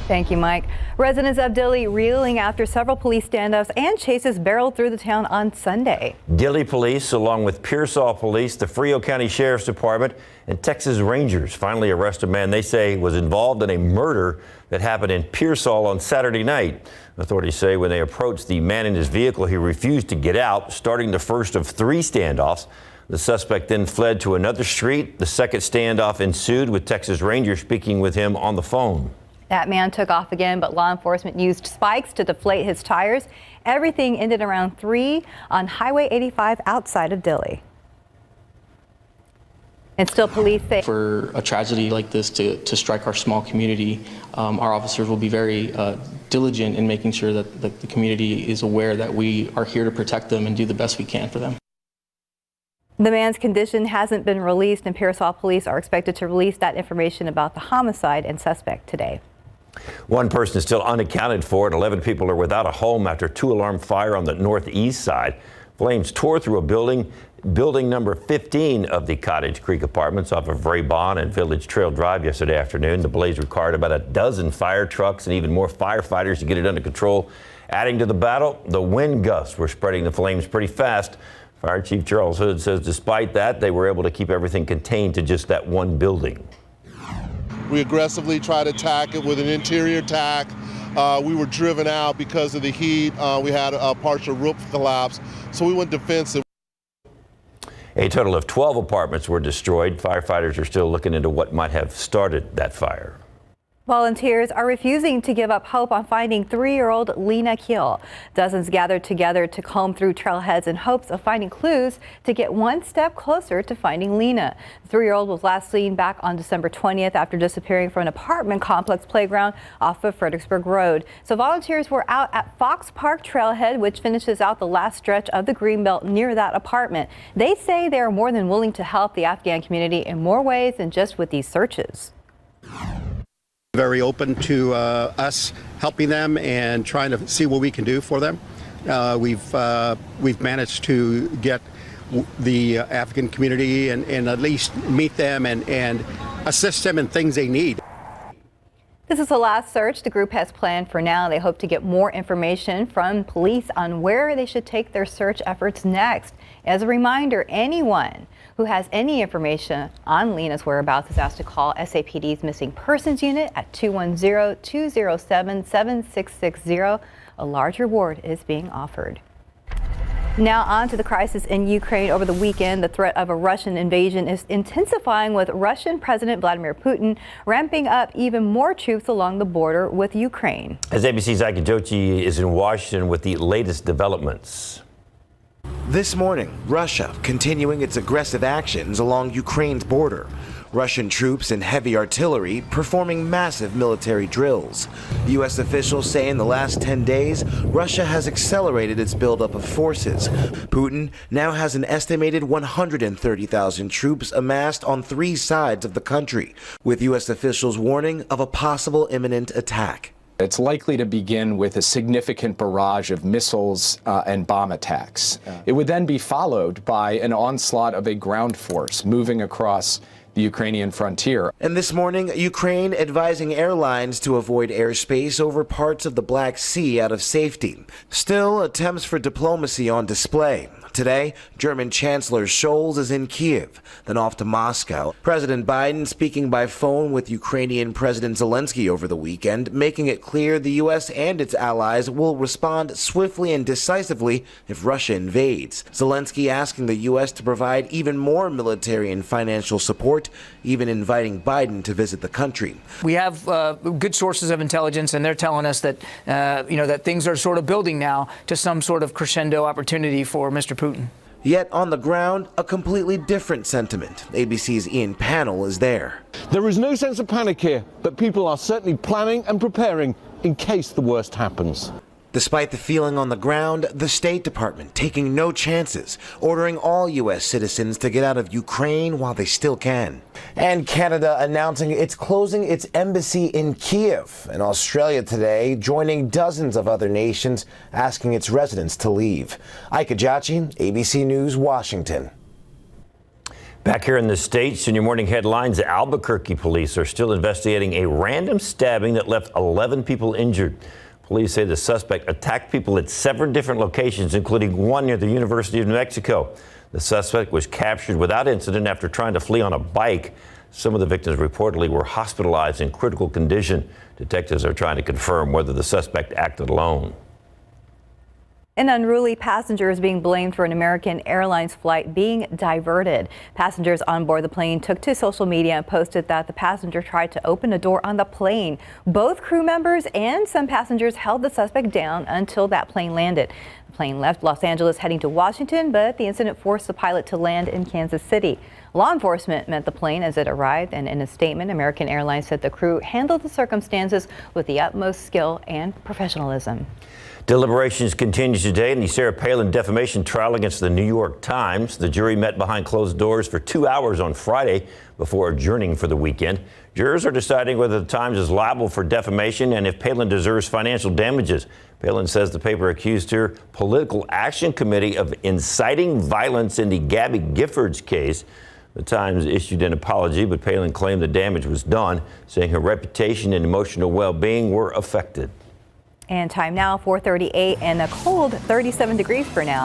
Thank you, Mike. Residents of Dilly reeling after several police standoffs and chases barreled through the town on Sunday. Dilly police, along with Pearsall Police, the Frio County Sheriff's Department, and Texas Rangers finally arrest a man they say was involved in a murder that happened in Pearsall on Saturday night. Authorities say when they approached the man in his vehicle, he refused to get out, starting the first of 3 standoffs. The suspect then fled to another street. The second standoff ensued, with Texas Rangers speaking with him on the phone. That man took off again, but law enforcement used spikes to deflate his tires. Everything ended around 3 on Highway 85 outside of Dilly. And still, police say for a tragedy like this to strike our small community, our officers will be very diligent in making sure that the community is aware that we are here to protect them and do the best we can for them. the man's condition hasn't been released, and Pearsall police are expected to release that information about the homicide and suspect today. One person is still unaccounted for, and 11 people are without a home after a 2-alarm fire on the northeast side. Flames tore through a building number 15 of the Cottage Creek Apartments off of Raybon and Village Trail Drive yesterday afternoon. The blaze required about a dozen fire trucks and even more firefighters to get it under control. Adding to the battle, the wind gusts were spreading the flames pretty fast. Fire Chief Charles Hood says despite that, they were able to keep everything contained to just that one building. We aggressively tried to attack it with an interior attack. We were driven out because of the heat. We had a partial roof collapse, so we went defensive. A total of 12 apartments were destroyed. Firefighters are still looking into what might have started that fire. Volunteers are refusing to give up hope on finding 3-year-old Lena Keel. Dozens gathered together to comb through trailheads in hopes of finding clues to get one step closer to finding Lena. The 3-year-old was last seen back on December 20th after disappearing from an apartment complex playground off of Fredericksburg Road. So volunteers were out at Fox Park Trailhead, which finishes out the last stretch of the Greenbelt near that apartment. They say they are more than willing to help the Afghan community in more ways than just with these searches. Very open to us helping them and trying to see what we can do for them. We've managed to get the African community and at least meet them and assist them in things they need. This is the last search the group has planned for now. They hope to get more information from police on where they should take their search efforts next. As a reminder, anyone who has any information on Lena's whereabouts is asked to call SAPD's Missing Persons Unit at 210-207-7660. A large reward is being offered. Now on to the crisis in Ukraine. Over the weekend, the threat of a Russian invasion is intensifying, with Russian President Vladimir Putin ramping up even more troops along the border with Ukraine. As ABC's Ike Jochi is in Washington with the latest developments. This morning, Russia continuing its aggressive actions along Ukraine's border. Russian troops and heavy artillery performing massive military drills. U.S. officials say in the last 10 days, Russia has accelerated its buildup of forces. Putin now has an estimated 130,000 troops amassed on 3 sides of the country, with U.S. officials warning of a possible imminent attack. It's likely to begin with a significant barrage of missiles and bomb attacks. It would then be followed by an onslaught of a ground force moving across the Ukrainian frontier. And this morning, Ukraine advising airlines to avoid airspace over parts of the Black Sea out of safety. Still, attempts for diplomacy on display. Today, German Chancellor Scholz is in Kiev, then off to Moscow. President Biden speaking by phone with Ukrainian President Zelensky over the weekend, making it clear the U.S. and its allies will respond swiftly and decisively if Russia invades. Zelensky asking the U.S. to provide even more military and financial support, even inviting Biden to visit the country. We have good sources of intelligence, and they're telling us that, that things are sort of building now to some sort of crescendo opportunity for Mr. Putin. Yet on the ground, a completely different sentiment. ABC's Ian Pannell is there. There is no sense of panic here, but people are certainly planning and preparing in case the worst happens. Despite the feeling on the ground, the State Department taking no chances, ordering all U.S. citizens to get out of Ukraine while they still can. And Canada announcing it's closing its embassy in Kiev, and Australia today joining dozens of other nations asking its residents to leave. Ike Jochi, ABC News, Washington. Back here in the States, in your morning headlines, Albuquerque police are still investigating a random stabbing that left 11 people injured. Police say the suspect attacked people at 7 different locations, including one near the University of New Mexico. The suspect was captured without incident after trying to flee on a bike. Some of the victims reportedly were hospitalized in critical condition. Detectives are trying to confirm whether the suspect acted alone. An unruly passenger is being blamed for an American Airlines flight being diverted. Passengers on board the plane took to social media and posted that the passenger tried to open a door on the plane. Both crew members and some passengers held the suspect down until that plane landed. The plane left Los Angeles heading to Washington, but the incident forced the pilot to land in Kansas City. Law enforcement met the plane as it arrived, and in a statement, American Airlines said the crew handled the circumstances with the utmost skill and professionalism. Deliberations continue today in the Sarah Palin defamation trial against the New York Times. The jury met behind closed doors for 2 hours on Friday before adjourning for the weekend. Jurors are deciding whether the Times is liable for defamation and if Palin deserves financial damages. Palin says the paper accused her political action committee of inciting violence in the Gabby Giffords case. The Times issued an apology, but Palin claimed the damage was done, saying her reputation and emotional well-being were affected. And time now, 4:38 and a cold 37 degrees for now.